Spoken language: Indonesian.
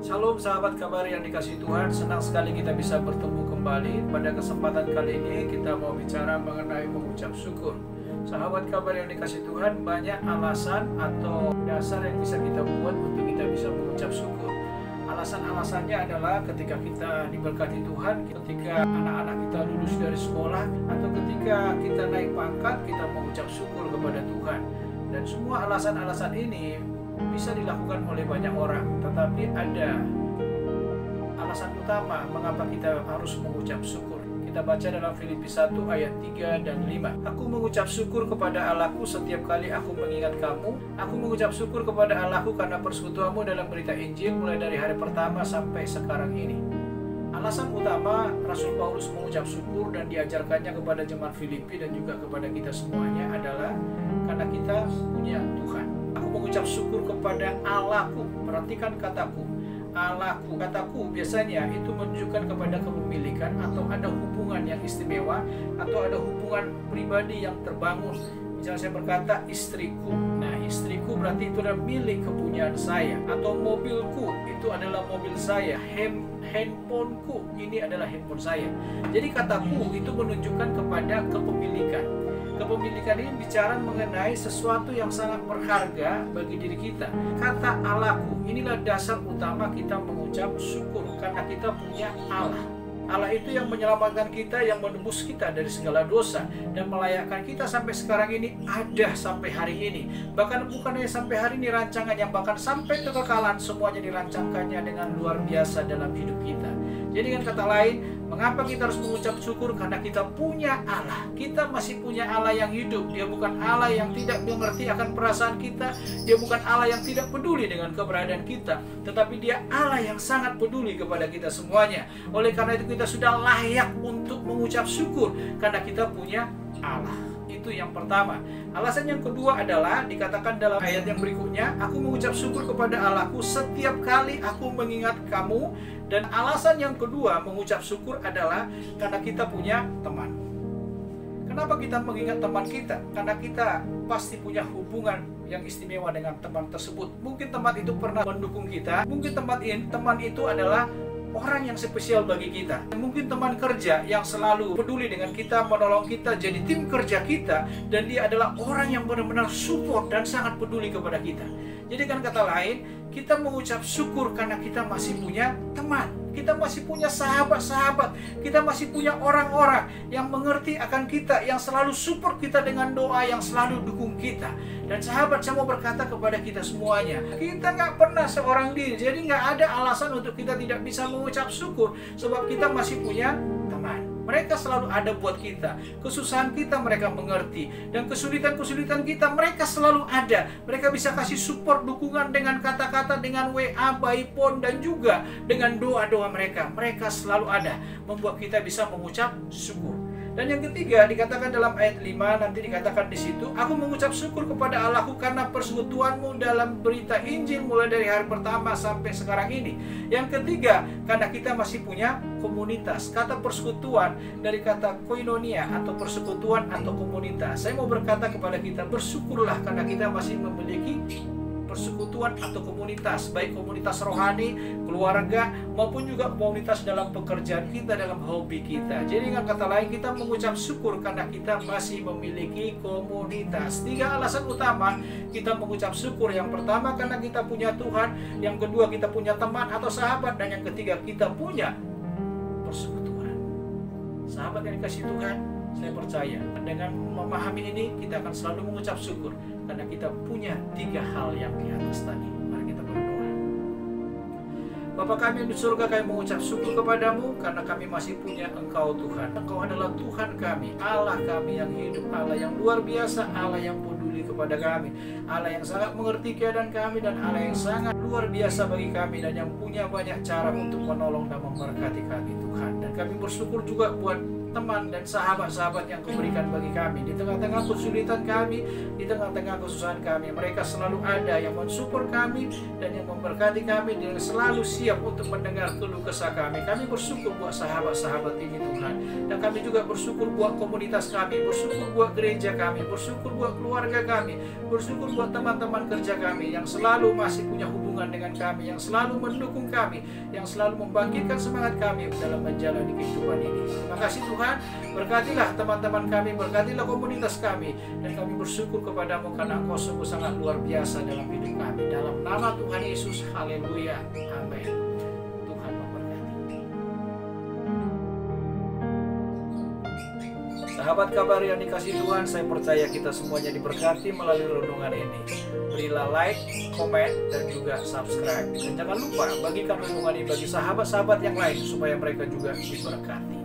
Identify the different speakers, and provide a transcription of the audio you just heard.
Speaker 1: Shalom sahabat kabar yang dikasihi Tuhan, senang sekali kita bisa bertemu kembali. Pada kesempatan kali ini kita mau bicara mengenai mengucap syukur. Sahabat kabar yang dikasihi Tuhan, banyak alasan atau dasar yang bisa kita buat untuk kita bisa mengucap syukur. Alasan-alasannya adalah ketika kita diberkati Tuhan, ketika anak-anak kita lulus dari sekolah, atau ketika kita naik pangkat, kita mengucap syukur kepada Tuhan. Dan semua alasan-alasan ini bisa dilakukan oleh banyak orang, tetapi ada alasan utama mengapa kita harus mengucap syukur. Kita baca dalam Filipi 1 ayat 3 dan 5. Aku mengucap syukur kepada Allahku setiap kali aku mengingat kamu. Aku mengucap syukur kepada Allahku karena persekutuanmu dalam berita Injil mulai dari hari pertama sampai sekarang ini. Alasan utama Rasul Paulus mengucap syukur dan diajarkannya kepada jemaat Filipi dan juga kepada kita semuanya adalah karena kita punya Tuhan. Aku mengucap syukur kepada Allahku. Perhatikan kataku, Allahku. Kataku biasanya itu menunjukkan kepada kepemilikan atau ada hubungan yang istimewa atau ada hubungan pribadi yang terbangun. Misalnya saya berkata istriku. Nah, istriku berarti itu adalah milik kepunyaan saya. Atau mobilku itu adalah mobil saya. Handphoneku ini adalah handphone saya. Jadi kataku itu menunjukkan kepada kepemilikan. Kepemilikan ini bicara mengenai sesuatu yang sangat berharga bagi diri kita. Kata Allahku, inilah dasar utama kita mengucap syukur karena kita punya Allah. Allah itu yang menyelamatkan kita, yang menebus kita dari segala dosa dan melayakkan kita sampai sekarang ini, ada sampai hari ini. Bahkan bukan hanya sampai hari ini rancangannya, bahkan sampai kekekalan semuanya dirancangkannya dengan luar biasa dalam hidup kita. Jadi dengan kata lain, mengapa kita harus mengucap syukur? Karena kita punya Allah. Kita masih punya Allah yang hidup. Dia bukan Allah yang tidak mengerti akan perasaan kita. Dia bukan Allah yang tidak peduli dengan keberadaan kita. Tetapi dia Allah yang sangat peduli kepada kita semuanya. Oleh karena itu kita sudah layak untuk mengucap syukur. Karena kita punya Allah. Itu yang pertama. Alasan yang kedua adalah dikatakan dalam ayat yang berikutnya, aku mengucap syukur kepada Allahku setiap kali aku mengingat kamu. Dan alasan yang kedua mengucap syukur adalah karena kita punya teman. Kenapa kita mengingat teman kita? Karena kita pasti punya hubungan yang istimewa dengan teman tersebut. Mungkin teman itu pernah mendukung kita. Mungkin teman itu adalah orang yang spesial bagi kita. Mungkin teman kerja yang selalu peduli dengan kita, menolong kita, jadi tim kerja kita, dan dia adalah orang yang benar-benar support dan sangat peduli kepada kita. Jadi kan kata lain, kita mengucap syukur karena kita masih punya teman. Kita masih punya sahabat-sahabat. Kita masih punya orang-orang yang mengerti akan kita, yang selalu support kita dengan doa, yang selalu dukung kita. Dan sahabat, saya mau berkata kepada kita semuanya, kita nggak pernah seorang diri. Jadi nggak ada alasan untuk kita tidak bisa mengucap syukur, sebab kita masih punya teman. Mereka selalu ada buat kita. Kesusahan kita mereka mengerti. Dan kesulitan-kesulitan kita mereka selalu ada. Mereka bisa kasih support, dukungan dengan kata-kata, dengan WA, by phone, dan juga dengan doa-doa mereka. Mereka selalu ada. Membuat kita bisa mengucap syukur. Dan yang ketiga dikatakan dalam ayat 5, nanti dikatakan di situ, aku mengucap syukur kepada Allahku karena persekutuanmu dalam berita Injil mulai dari hari pertama sampai sekarang ini. Yang ketiga, karena kita masih punya komunitas. Kata persekutuan dari kata koinonia atau persekutuan atau komunitas. Saya mau berkata kepada kita, bersyukurlah karena kita masih memiliki persekutuan atau komunitas, baik komunitas rohani, keluarga, maupun juga komunitas dalam pekerjaan kita, dalam hobi kita. Jadi dengan kata lain, kita mengucap syukur karena kita masih memiliki komunitas. 3 alasan utama kita mengucap syukur. Yang pertama karena kita punya Tuhan, yang kedua kita punya teman atau sahabat, dan yang ketiga kita punya persekutuan. Sahabat yang dikasihi Tuhan, saya percaya dengan memahami ini kita akan selalu mengucap syukur karena kita punya 3 hal yang di atas tadi. Mari kita berdoa. Bapa kami yang di surga, kami mengucap syukur kepadamu karena kami masih punya Engkau Tuhan. Engkau adalah Tuhan kami, Allah kami yang hidup, Allah yang luar biasa, Allah yang peduli kepada kami, Allah yang sangat mengerti keadaan kami, dan Allah yang sangat luar biasa bagi kami, dan yang punya banyak cara untuk menolong dan memberkati kami Tuhan. Dan kami bersyukur juga buat teman dan sahabat-sahabat yang Kau berikan bagi kami. Di tengah-tengah kesulitan kami, di tengah-tengah kesusahan kami, mereka selalu ada yang mensupport kami dan yang memberkati kami, dan selalu siap untuk mendengar keluh kesah kami. Kami bersyukur buat sahabat-sahabat ini Tuhan. Dan kami juga bersyukur buat komunitas kami, bersyukur buat gereja kami, bersyukur buat keluarga kami, bersyukur buat teman-teman kerja kami yang selalu masih punya hubungan dengan kami, yang selalu mendukung kami, yang selalu membangkitkan semangat kami dalam menjalani kehidupan ini. Terima kasih Tuhan, berkatilah teman-teman kami, berkatilah komunitas kami, dan kami bersyukur kepadamu karena Engkau sungguh sangat luar biasa dalam hidup kami. Dalam nama Tuhan Yesus, haleluya, amin. Tuhan memberkati. Sahabat kabar yang dikasihi Tuhan, saya percaya kita semuanya diberkati melalui renungan ini. Berilah like, komen, dan juga subscribe. Dan jangan lupa bagikan renungan ini bagi sahabat-sahabat yang lain supaya mereka juga diberkati.